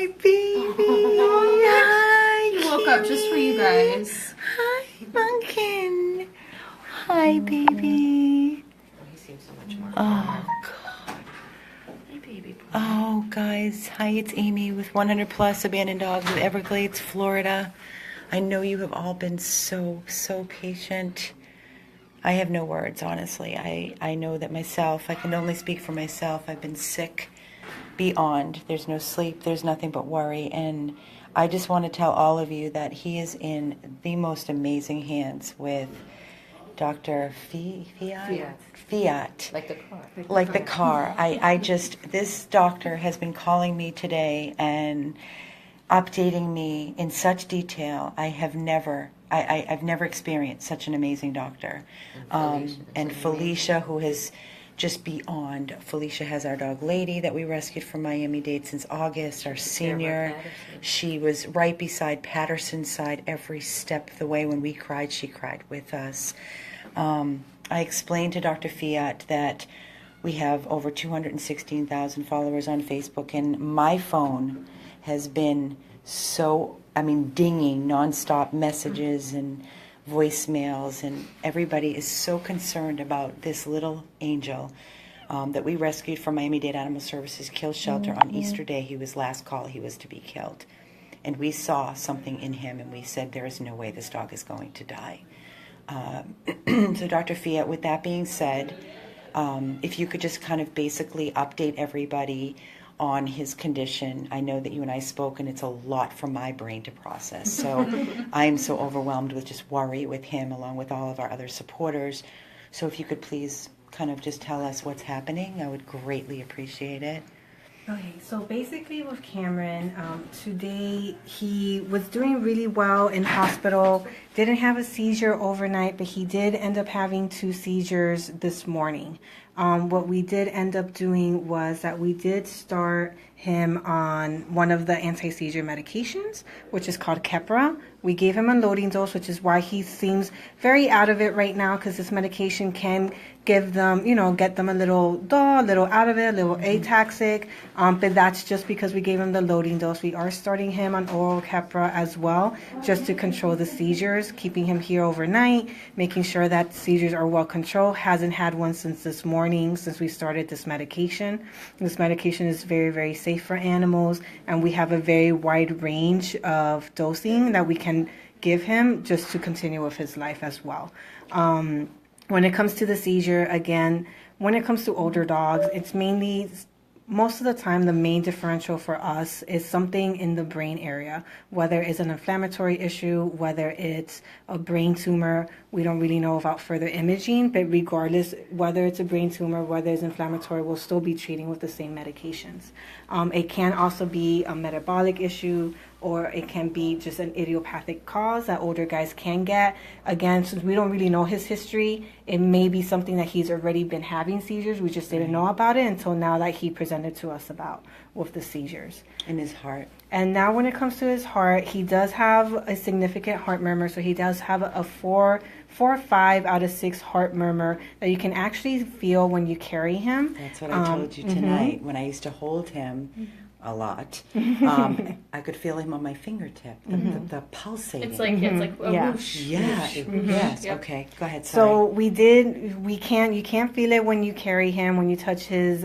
Hi, baby. Hi. He woke up just for you guys. Hi, Munkin. Hi, baby. He seems so much more. Oh, God. Hi, baby boy. Oh, guys. Hi, it's Amy with 100 Plus Abandoned Dogs of Everglades, Florida. I know you have all been so patient. I have no words, honestly. I know that myself, I can only speak for myself. I've been sick beyond. There's no sleep. There's nothing but worry. And I just want to tell all of you that he is in the most amazing hands with Dr. Fiat. Like the car. Like the car. This doctor has been calling me today and updating me in such detail. I've never experienced such an amazing doctor. And Felicia, who has just beyond. Felicia has our dog Lady that we rescued from Miami-Dade since August, our senior. She was right beside Patterson's side every step of the way. When we cried, she cried with us. I explained to Dr. Fiat that we have over 216,000 followers on Facebook, and my phone has been dinging nonstop messages and voicemails, and everybody is so concerned about this little angel that we rescued from Miami-Dade Animal Services Kill Shelter on Easter Day. He was last call. He was to be killed. And we saw something in him, and we said, there is no way this dog is going to die. So Dr. Fiat, with that being said, if you could just kind of basically update everybody on his condition. I know that you and I spoke, and it's a lot for my brain to process. So I am so overwhelmed with just worry with him, along with all of our other supporters. So if you could please kind of just tell us what's happening, I would greatly appreciate it. Okay, so basically with Cameron, today he was doing really well in hospital, didn't have a seizure overnight, but he did end up having 2 seizures this morning. What we did end up doing was that we did start him on one of the anti-seizure medications, which is called Keppra. We gave him a loading dose, which is why he seems very out of it right now, because this medication can give them, get them a little dull, a little out of it, a little ataxic. But that's just because we gave him the loading dose. We are starting him on oral Keppra as well, just to control the seizures, keeping him here overnight, making sure that seizures are well controlled. Hasn't had one since this morning, since we started this medication. This medication is very, very safe for animals, and we have a very wide range of dosing that we can give him just to continue with his life as well. When it comes to the seizure, again, when it comes to older dogs, it's mainly, most of the time, the main differential for us is something in the brain area, whether it's an inflammatory issue, whether it's a brain tumor. We don't really know about further imaging, but regardless, whether it's a brain tumor, whether it's inflammatory, we'll still be treating with the same medications. It can also be a metabolic issue, or it can be just an idiopathic cause that older guys can get. Again, since we don't really know his history, it may be something that he's already been having seizures. We just didn't know about it until now that he presented to us about with the seizures. In his heart. And now when it comes to his heart, he does have a significant heart murmur. So he does have a 4 or 5 out of 6 heart murmur that you can actually feel when you carry him. That's what I told you tonight. When I used to hold him a lot, I could feel him on my fingertip, the pulsating. It's like a whoosh. Yeah. Whoosh. Yes. Yep. Okay. Go ahead. Sorry. So you can't feel it when you carry him, when you touch his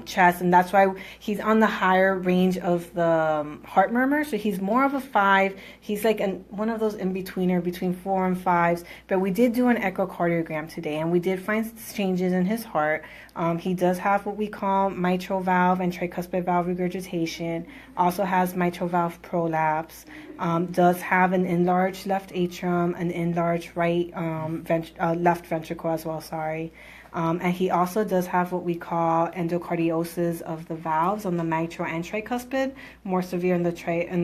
chest, and that's why he's on the higher range of the heart murmur. So he's more of a 5. He's like one of those in-betweener between 4 and 5s. But we did do an echocardiogram today, and we did find changes in his heart. He does have what we call mitral valve and tricuspid valve regurgitation. Also has mitral valve prolapse. Does have an enlarged left atrium, an enlarged left ventricle as well. And he also does have what we call endocardiosis of the valves on the mitral and tricuspid, more severe in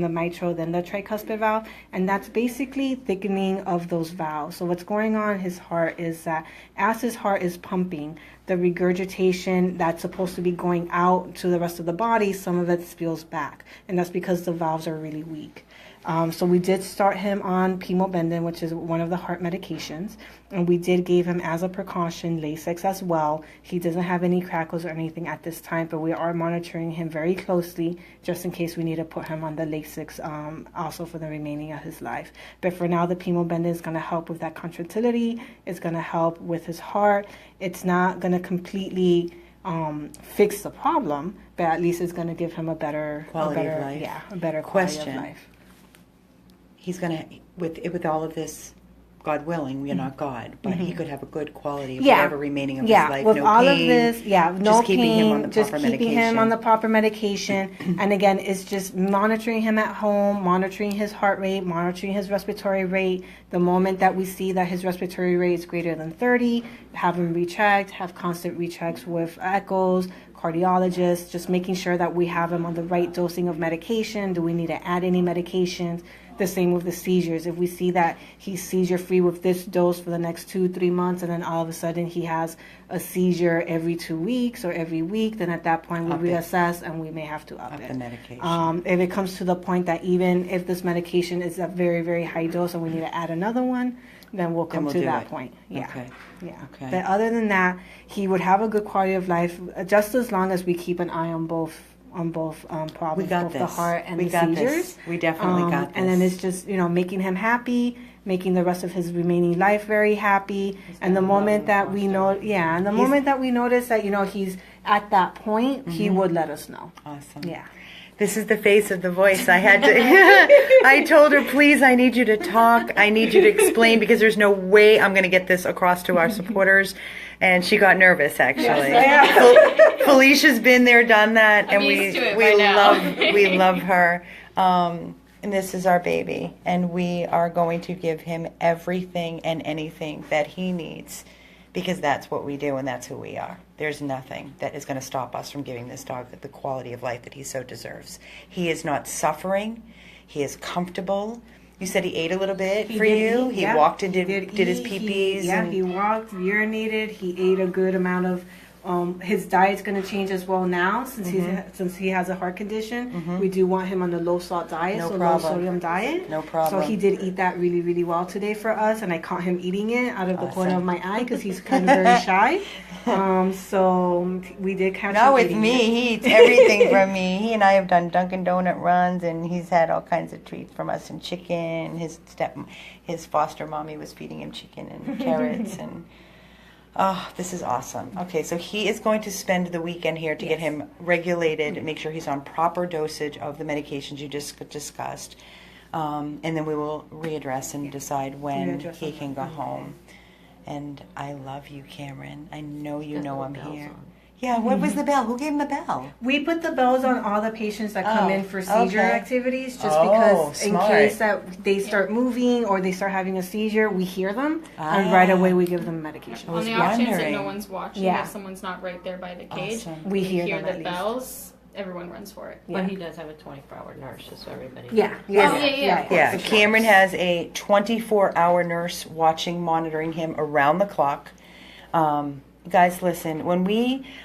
the mitral than the tricuspid valve, and that's basically thickening of those valves. So what's going on in his heart is that as his heart is pumping, the regurgitation that's supposed to be going out to the rest of the body, some of it spills back. And that's because the valves are really weak. So we did start him on Blvd, which is one of the heart medications, and we did give him as a precaution Lasix as well. He doesn't have any crackles or anything at this time, but we are monitoring him very closely just in case we need to put him on the Lasix also for the remaining of his life. But for now, the Blvd is going to help with that contractility. It's going to help with his heart. It's not going to completely fix the problem, but at least it's going to give him a better Quality of life. Yeah, a better Question. quality of life. He's going to, with all of this, God willing, we are not God, but he could have a good quality of whatever remaining of his life. With no all pain, of this, no just keeping pain, him on the just proper keeping him medication. on the proper medication. And again, it's just monitoring him at home, monitoring his heart rate, monitoring his respiratory rate. The moment that we see that his respiratory rate is greater than 30, have him rechecked, have constant rechecks with echoes, cardiologists, just making sure that we have him on the right dosing of medication. Do we need to add any medications? The same with the seizures. If we see that he's seizure free with this dose for the next 2-3 months, and then all of a sudden he has a seizure every 2 weeks or every week, then at that point we reassess and we may have to up it. The medication. If it comes to the point that even if this medication is a very, very high dose and we need to add another one, then we'll come to that point. Yeah. Okay. Yeah. Okay. But other than that, he would have a good quality of life just as long as we keep an eye on both problems, We got both this. the heart and We the got seizures. this. We definitely got this. And then it's just, making him happy, making the rest of his remaining life very happy. And the moment that we know, and the moment that we notice that, he's at that point, he would let us know. Awesome. Yeah. This is the face of the voice. I had to. I told her, please, I need you to talk. I need you to explain because there's no way I'm going to get this across to our supporters. And she got nervous, actually. Felicia's been there, done that, and we love her. And this is our baby, and we are going to give him everything and anything that he needs. Because that's what we do and that's who we are. There's nothing that is going to stop us from giving this dog the quality of life that he so deserves. He is not suffering. He is comfortable. You said he ate a little bit for you? He walked and did his pee-pees? He walked, urinated. He ate a good amount of... his diet's going to change as well now since he has a heart condition. We do want him on the low salt diet, low sodium diet. No problem. So he did eat that really, really well today for us, and I caught him eating it out of the corner of my eye because he's kind of very shy. So we did catch him Not with eating me. it. He eats everything from me. He and I have done Dunkin' Donut runs, and he's had all kinds of treats from us and chicken. His foster mommy was feeding him chicken and carrots and. Oh, this is awesome. Okay, so he is going to spend the weekend here to get him regulated and make sure he's on proper dosage of the medications you just discussed. And then we will readdress and decide when he can go home. And I love you, Cameron. I know you know I'm here. Yeah, what was the bell? Who gave him the bell? We put the bells on all the patients that come in for seizure activities just Oh, because smart. in case that they start moving or they start having a seizure, we hear them and right away we give them medication. On the off chance that wondering. no one's watching, Yeah. if someone's not right there by the cage, Awesome. We hear them the at least. bells, everyone runs for it. But he does have a 24-hour nurse, just so everybody knows. Yeah. Yeah, Cameron has a 24-hour nurse watching, monitoring him around the clock. Guys, listen,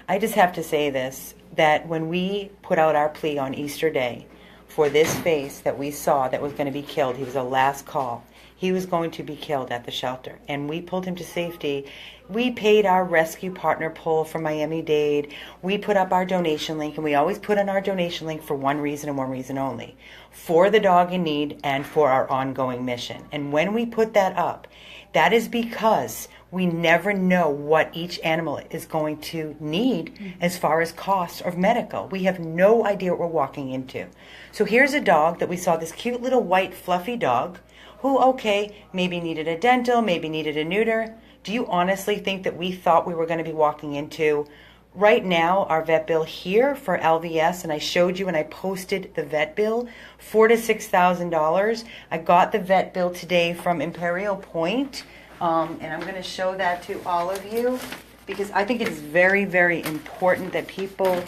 I just have to say this, that when we put out our plea on Easter Day for this face that we saw that was going to be killed, he was a last call. He was going to be killed at the shelter, and we pulled him to safety. We paid our rescue partner poll for Miami-Dade. We put up our donation link, and we always put on our donation link for one reason and one reason only, for the dog in need and for our ongoing mission. And when we put that up, that is because we never know what each animal is going to need as far as costs of medical. We have no idea what we're walking into. So here's a dog that we saw, this cute little white fluffy dog, who, okay, maybe needed a dental, maybe needed a neuter. Do you honestly think that we thought we were going to be walking into, right now, our vet bill here for LVS, and I showed you and I posted the vet bill, $4,000 to $6,000. I got the vet bill today from Imperial Point, and I'm going to show that to all of you because I think it's very, very important that people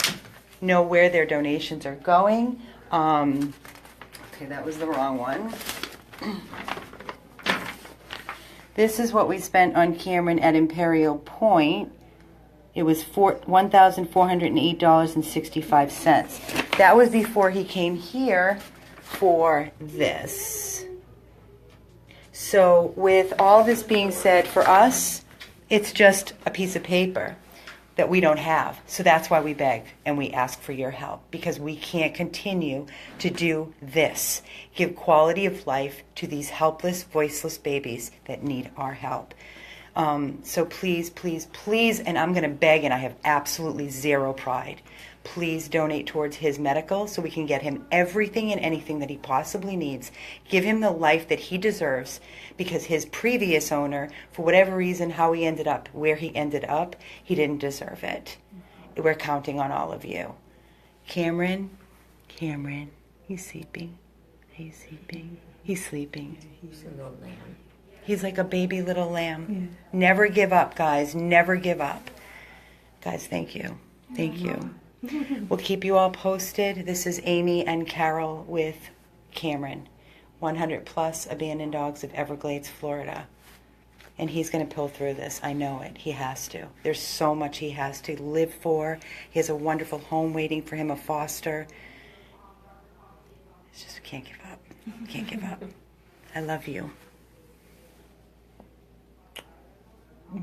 know where their donations are going. Okay, that was the wrong one. This is what we spent on Cameron at Imperial Point. It was $1,408.65. That was before he came here for this. So with all this being said, for us, it's just a piece of paper that we don't have. So that's why we beg and we ask for your help, because we can't continue to do this. Give quality of life to these helpless, voiceless babies that need our help. So please, please, please, and I'm going to beg, and I have absolutely zero pride, please donate towards his medical so we can get him everything and anything that he possibly needs. Give him the life that he deserves, because his previous owner, for whatever reason, how he ended up where he ended up, he didn't deserve it. We're counting on all of you. Cameron, he's sleeping. He's sleeping. He's sleeping. He's a little lamb. He's like a baby little lamb. Yeah. Never give up, guys. Never give up. Guys, thank you. Thank you. We'll keep you all posted. This is Amy and Carol with Cameron, 100 plus abandoned dogs of Everglades, Florida. And he's going to pull through this. I know it. He has to. There's so much he has to live for. He has a wonderful home waiting for him, a foster. It's just, can't give up. Can't give up. I love you. I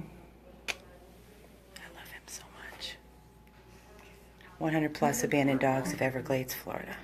love him so much. 100 plus abandoned dogs of Everglades, Florida.